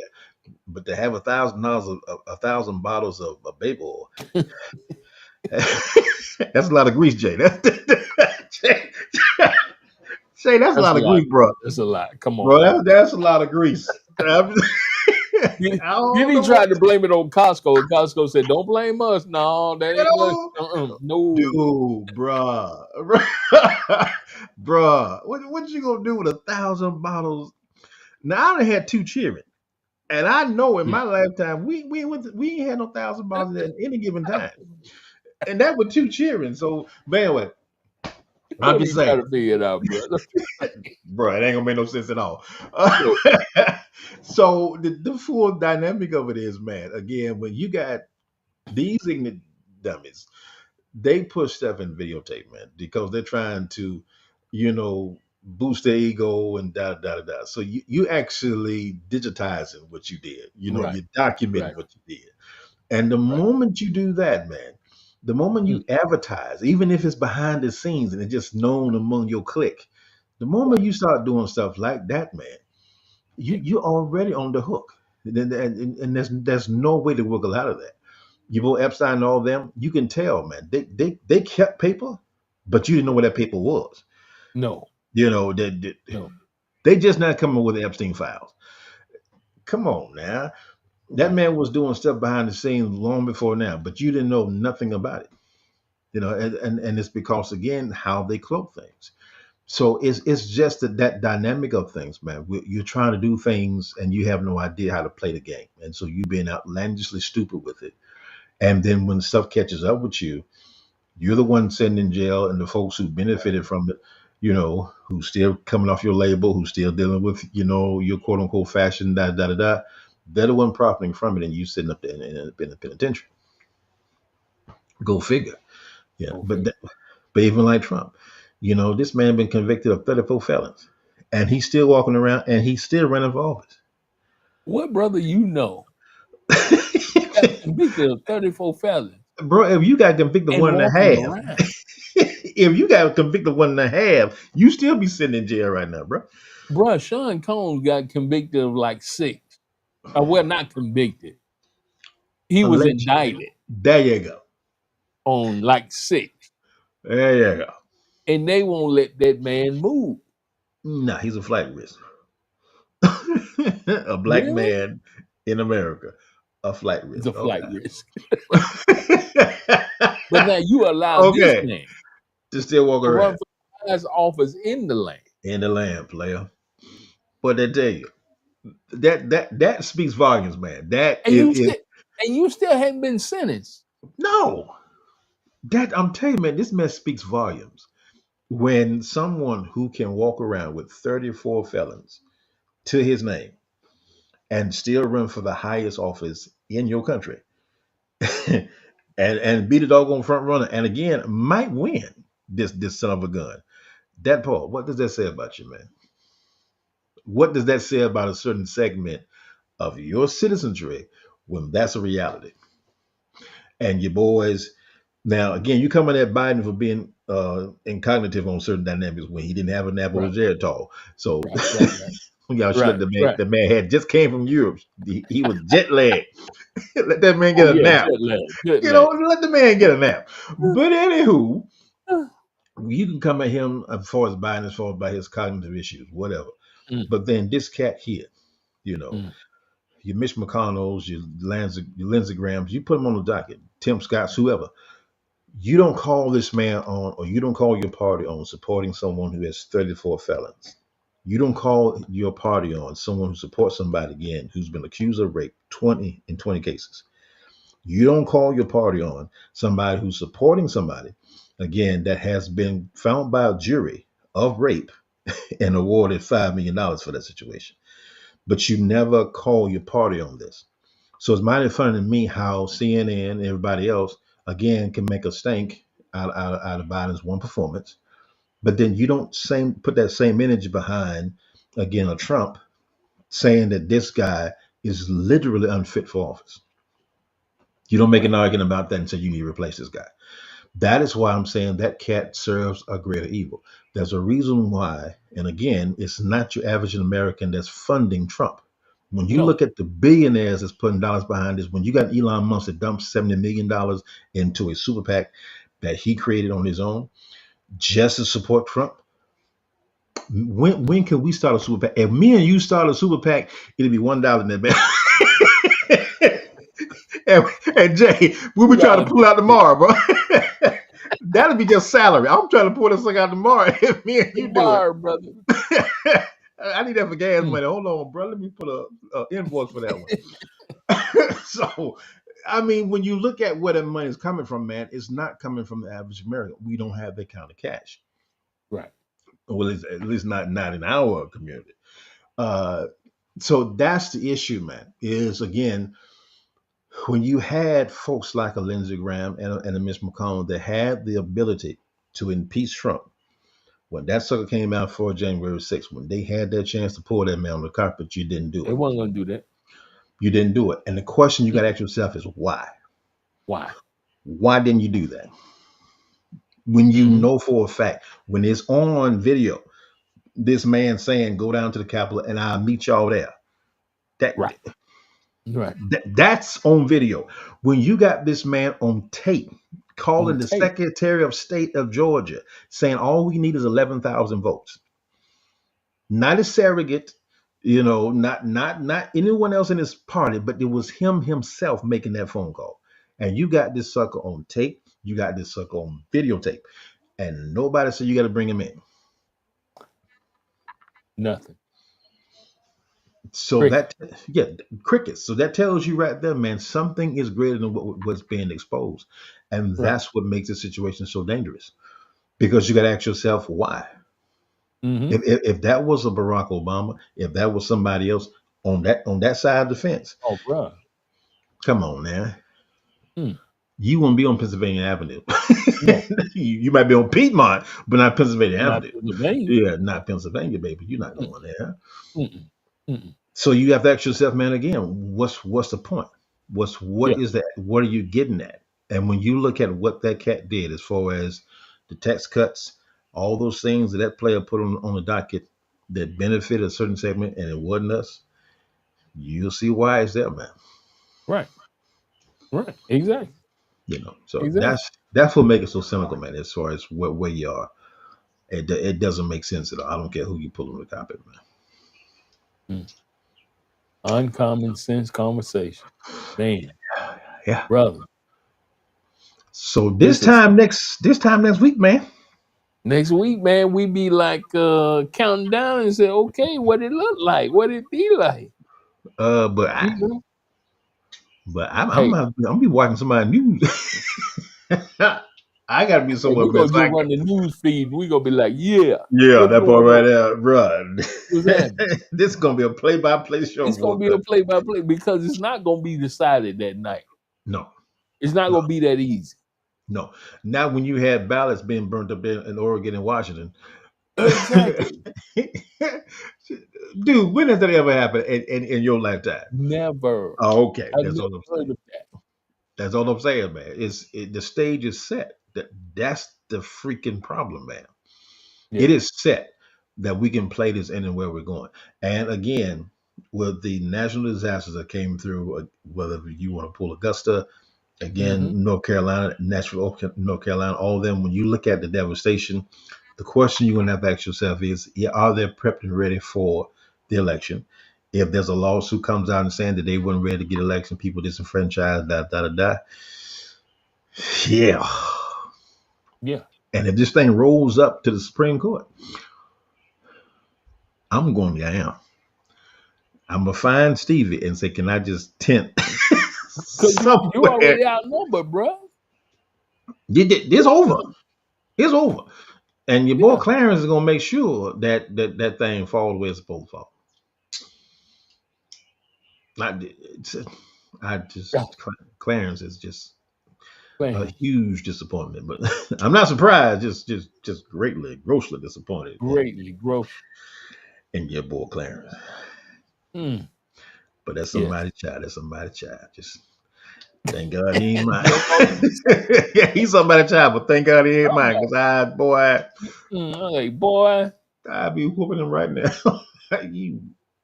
But to have $1,000 of 1,000 bottles of baby oil, that's a lot of grease, Jay. Shay, that's a That's a lot of lot, grease, bro. bro. That's a lot. Come on, Bro, man. that's a lot of grease. I Then don't he know what tried to blame it on Costco, and Costco said, "Don't blame us. No, that you ain't us. know. No, Dude, bruh. Bruh. What you gonna do with 1,000 bottles? Now I done had 2 children. And I know in yeah, my lifetime we ain't had no 1,000 bottles at any given time. no." And that with 2 children. So man, anyway, I'm Don't just even try saying. to figure it out, bro. Bro, it ain't gonna make no sense at all. No. So the full dynamic of it is, man, again, when you got these ignorant dummies, they push stuff in videotape, man, because they're trying to, boost their ego and da. So you actually digitizing what you did. Right, You're documenting right, what you did. And the right. moment you do that, man, the moment Mm, you advertise, even if it's behind the scenes and it's just known among your clique, the right. moment you start doing stuff like that, man, Yeah. you're already on the hook. And there's no way to wiggle out of that. You know Epstein and all them, you can tell, man. They kept paper, but you didn't know what that paper was. No, You know, they no. just not coming with the Epstein files. Come on now. That Right. man was doing stuff behind the scenes long before now, but you didn't know nothing about it. And it's because again how they cloak things. So it's just that dynamic of things, man. You're trying to do things and you have no idea how to play the game, and so you being outlandishly stupid with it. And then when stuff catches up with you, you're the one sitting in jail, and the folks who benefited from it, who still coming off your label, who still dealing with, your quote unquote fashion, da. They're the one profiting from it, and you sitting up there in the penitentiary. Go figure. Yeah, Go but figure. but even like Trump, this man been convicted of 34 felons, and he's still walking around, and he's still running for office. What brother got convicted of 34 felons Bro, if you got convicted and one and a walking half, around? if you got convicted one and a half, you still be sitting in jail right now, bro. Bruh, Sean Combs got convicted of like 6. Well, not convicted. He was Allegedly. indicted There you go. on like 6, There you go. and they won't let that man move. Nah, he's a flight risk. A black Really? man in America, a flight It's risk. a flight risk. Okay. But now you allow this Okay. man To still walk to run around for the highest office in the land, in the land, player. But they tell you that speaks volumes, man. That and you is still and you still haven't been sentenced. no. That I'm telling you, man, this mess speaks volumes. When someone who can walk around with 34 felons to his name and still run for the highest office in your country and be the doggone front runner and again might win this son of a gun. That part, what does that say about you, man? What does that say about a certain segment of your citizenry when that's a reality? And your boys, now again, you coming at Biden for being incognitive on certain dynamics when he didn't have a nap or Right. was there at all. So Right. y'all should let Right. Right. the man had just came from Europe. He was jet lagged. Let that man Oh get a yeah, nap. jet lag. Jet You know, lag. let the man get a nap. But anywho, you can come at him as far as Biden, as far as by his cognitive issues, whatever. Mm, But then this cat here, you know, mm. your Mitch McConnells, your Lindsey Grahams, you put them on the docket, Tim Scotts, whoever. You don't call this man on, or you don't call your party on supporting someone who has 34 felons. You don't call your party on someone who supports somebody again who's been accused of rape 20 cases. You don't call your party on somebody who's supporting somebody again that has been found by a jury of rape and awarded $5 million for that situation. But you never call your party on this. So it's mighty funny to me how CNN and everybody else again can make a stink out of Biden's one performance, but then you don't put that same energy behind again a Trump saying that this guy is literally unfit for office. You don't make an Right. argument about that and say you need to replace this guy. That is why I'm saying that cat serves a greater evil. There's a reason why, and again, it's not your average American that's funding Trump. When you No. look at the billionaires that's putting dollars behind this, when you got Elon Musk that dumped $70 million into a super PAC that he created on his own just to support Trump, when can we start a super PAC? If me and you start a super PAC, it'll be $1 in that bag. and Jay, we'll We be trying got to pull out unlimited. tomorrow, bro. That'll be just salary. I'm trying to pull this thing out tomorrow if me and you do it. Tomorrow, brother. I need that for gas Mm. money. Hold on, bro. Let me put a invoice for that one. So, I mean, when you look at where that money is coming from, man, it's not coming from the average American. We don't have that kind of cash. Right. Well, at least not in our community. Uh, so that's the issue, man. Is again when you had folks like a Lindsey Graham and a Mitch McConnell that had the ability to impeach Trump. When that sucker came out for January 6th, when they had that chance to pull that man on the carpet, you didn't do They it. wasn't gonna do that. You didn't do it. And the question you got Mm. to ask yourself is why? Why? Why didn't you do that? When you Hmm. know for a fact, when it's on video, this man saying, go down to the Capitol and I'll meet y'all there. That, Right. Right. that's on video. When you got this man on tape calling On the tape. Secretary of State of Georgia saying all we need is 11,000 votes. Not a surrogate, not anyone else in his party, but it was him himself making that phone call. And you got this sucker on tape, you got this sucker on videotape, and nobody said you got to bring him in. Nothing. So Cricket. crickets. So that tells you right there, man, something is greater than what's being exposed, and Right. that's what makes the situation so dangerous. Because you got to ask yourself why. Hmm. If that was a Barack Obama, if that was somebody else on that side of the fence, Oh, bro. come on, man. Mm. You won't be on Pennsylvania Avenue. No. You might be on Piedmont, but not Pennsylvania Not Avenue. Pennsylvania. Yeah, not Pennsylvania, baby. You're not Mm. going there. Mm. Mm. So you have to ask yourself, man, again, what's the point? What Yeah. is that? What are you getting at? And when you look at what that cat did as far as the tax cuts, all those things that player put on the docket that benefited a certain segment and it wasn't us, you'll see why it's there, man. Right. Right. Exactly. So Exactly. that's what makes it so cynical, man, as far as where you are. It doesn't make sense at all. I don't care who you pull on the carpet, man. Mm. Uncommon sense conversation. Man, Yeah. brother. So This is this time next week, man. next week, man, we be like counting down and say, okay, what it look like? What it be like? But You know? I'm Hey, gonna be watching somebody news. I gotta be hey, somewhere, we man. gonna So just run the news feed. We gonna be like, yeah, yeah, what's that part going right on? there, run. What's happening? This is gonna be a play-by-play show, It's gonna boy. be a play by play because it's not gonna be decided that night. No, It's not no, gonna be that easy. no. Now, when you had ballots being burnt up in Oregon and Washington, Exactly. Dude, when has that ever happened in your lifetime? Never. Oh, okay. I've That's never all I'm saying. heard of that. That's all I'm saying, man. The stage is set. That's the freaking problem, man. It Yeah. is set that we can play this anywhere we're going. And again, with the national disasters that came through, whether you want to pull Augusta, Mm-hmm. again, North Carolina, Nashville, North Carolina, all of them, when you look at the devastation, the question you're going to have to ask yourself is, yeah, are they prepped and ready for the election? If there's a lawsuit comes out and saying that they weren't ready to get election, people disenfranchised, da da da da. Yeah. Yeah. And if this thing rolls up to the Supreme Court, I'm going down. I'm gonna find Stevie and say, "Can I just tent Because you somewhere?" already outnumbered, bro. It's over. It's over. And your boy Yeah. Clarence is gonna make sure that thing falls where it's supposed to fall. I just Yeah. Clarence is just a Clarence. huge disappointment. But I'm not surprised. Just grossly disappointed Greatly gross. in your boy Clarence. Mm. But that's Yeah. somebody's child. That's somebody's child. Just thank God he ain't mine. That's all you say. Yeah, he's somebody's child, but thank God he ain't I'm mine. Cause I'm like, boy. I'd be whooping him right now. You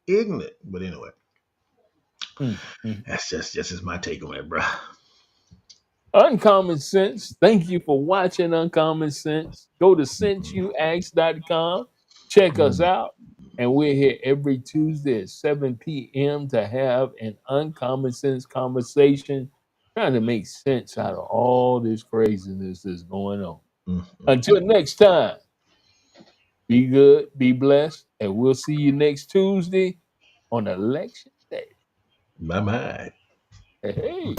ignorant. But anyway, Mm. that's just my take on it, bro. Uncommon Sense. Thank you for watching Uncommon Sense. Go to senseyouask.com. Check us out. And we're here every Tuesday at 7 p.m. to have an uncommon sense conversation, trying to make sense out of all this craziness that's going on. Until next time, be good, be blessed, and we'll see you next Tuesday on election day. My mind. Hey.